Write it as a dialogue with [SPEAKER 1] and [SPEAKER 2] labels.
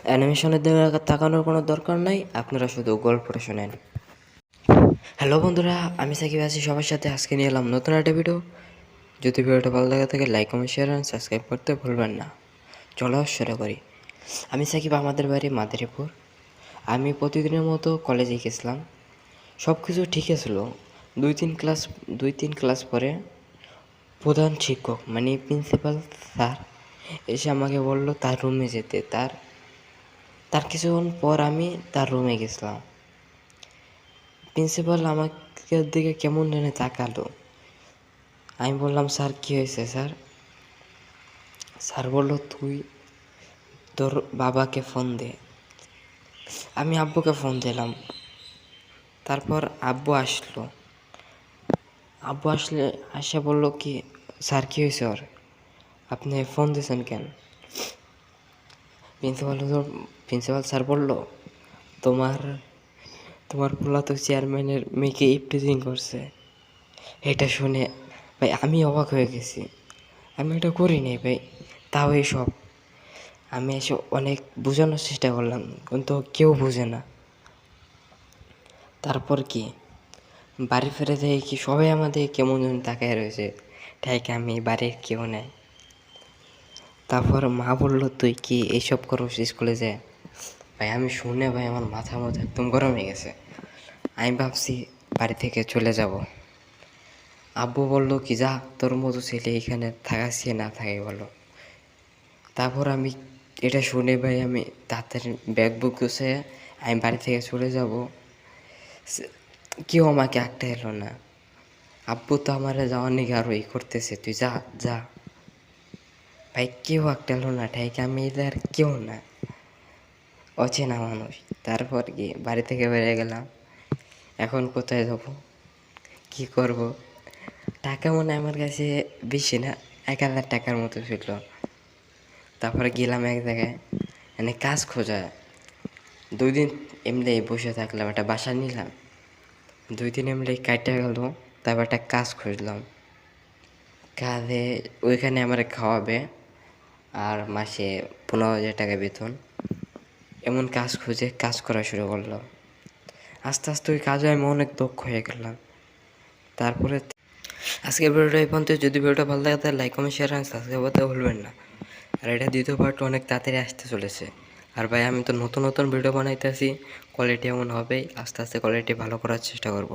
[SPEAKER 1] অ্যানিমেশনের দিকে তাকানোর কোনো দরকার নাই, আপনারা শুধু গল্পটা শোনেন। হ্যালো বন্ধুরা, আমি সাকিব আছি সবার সাথে। আজকে নিয়ে এলাম নতুন একটা ভিডিও। যদি ভিডিওটা ভালো লাগে থাকে like comment share and subscribe করতে ভুলবেন না। চলো শুরু করি। আমি সাকিব, আমাদের বাড়ি মাদারীপুর। আমি প্রতিদিনের মতো কলেজে গেছিলাম, সব কিছু ঠিকই ছিল। দুই তিন ক্লাস পরে প্রধান শিক্ষক মানে প্রিন্সিপাল স্যার এসে আমাকে বললো তার রুমে যেতে। তার কিছুক্ষণ পর আমি তার রুমে গেছিলাম। প্রিন্সিপাল আমাকে দিকে কেমন জানে তাকালো। আমি বললাম, স্যার কী হয়েছে স্যার? স্যার বলল, তুই তোর বাবাকে ফোন দে। আমি আব্বুকে ফোন দিলাম। তারপর আব্বু আসলে আসে বলল কি, স্যার কী হয়েছে ওর, আপনি ফোন দিয়েছেন কেন? প্রিন্সিপাল স্যার বলল, তোমার পোলা তো চেয়ারম্যানের মেয়েকে ইফটিজিং করছে। এটা শুনে ভাই আমি অবাক হয়ে গেছি। আমি এটা করিনি ভাই, তাও এইসব। আমি এসে অনেক বোঝানোর চেষ্টা করলাম, কিন্তু কেউ বোঝে না। তারপর কি বাড়ি ফিরে দেখি কি সবাই আমাদের কেমন যেন তাকায় রয়েছে, ঠিক আমি বাড়ির কেউ নেই। তারপর মা বলল, তুই কি এইসব করস স্কুলে যায়? ভাই আমি শুনে ভাই আমার মাথা একদম গরম হয়ে গেছে। আমি ভাবছি বাড়ি থেকে চলে যাব। আব্বু বলল কি, যা, তোর মতো ছেলে এখানে থাকাচ্ছে না থাকে বলো। তারপর আমি এটা শুনে ভাই আমি তাড়াতাড়ি ব্যাগ বুক গুছিয়ে আমি বাড়ি থেকে চলে যাব। কেউ আমাকে আটটা এলো না। আব্বু তো আমার যাওয়ার নিকে আরো করতেছে, তুই যা যা। ভাই কেউ একটা এলো না, ঠিক আমি এদের কেউ না, অচেনা মানুষ। তারপর কি বাড়ি থেকে বেরিয়ে গেলাম। এখন কোথায় যাব, কি করব? টাকা মনে আমার কাছে বেশি না, 1,000 টাকার মতো ছিল। তারপরে গেলাম এক জায়গায়, মানে কাজ খোঁজা। 2 দিন এমনি বসে থাকলাম, একটা বাসা নিলাম। 2 দিন এমনি কাটতে গেল। তারপর একটা কাজ খুঁজলাম। কাজে ওইখানে আমার খাওয়াবে আর মাসে 15,000 টাকা বেতন। এমন কাজ খুঁজে কাজ করা শুরু করলাম। আস্তে আস্তে ওই কাজে আমি অনেক দক্ষ হয়ে গেলাম। তারপরে আজকের ভিডিওটা এই পর্যন্ত। যদি ভিডিওটা ভালো লাগে তাহলে লাইক কমেন্ট শেয়ার আর সাবস্ক্রাইব করতে ভুলবেন না। আর এটা দ্বিতীয় পার্ট অনেক তাড়াতাড়ি আসতে চলেছে। আর ভাই আমি তো নতুন নতুন ভিডিও বানাইতেছি, কোয়ালিটি এমন হবেই, আস্তে আস্তে কোয়ালিটি ভালো করার চেষ্টা করব।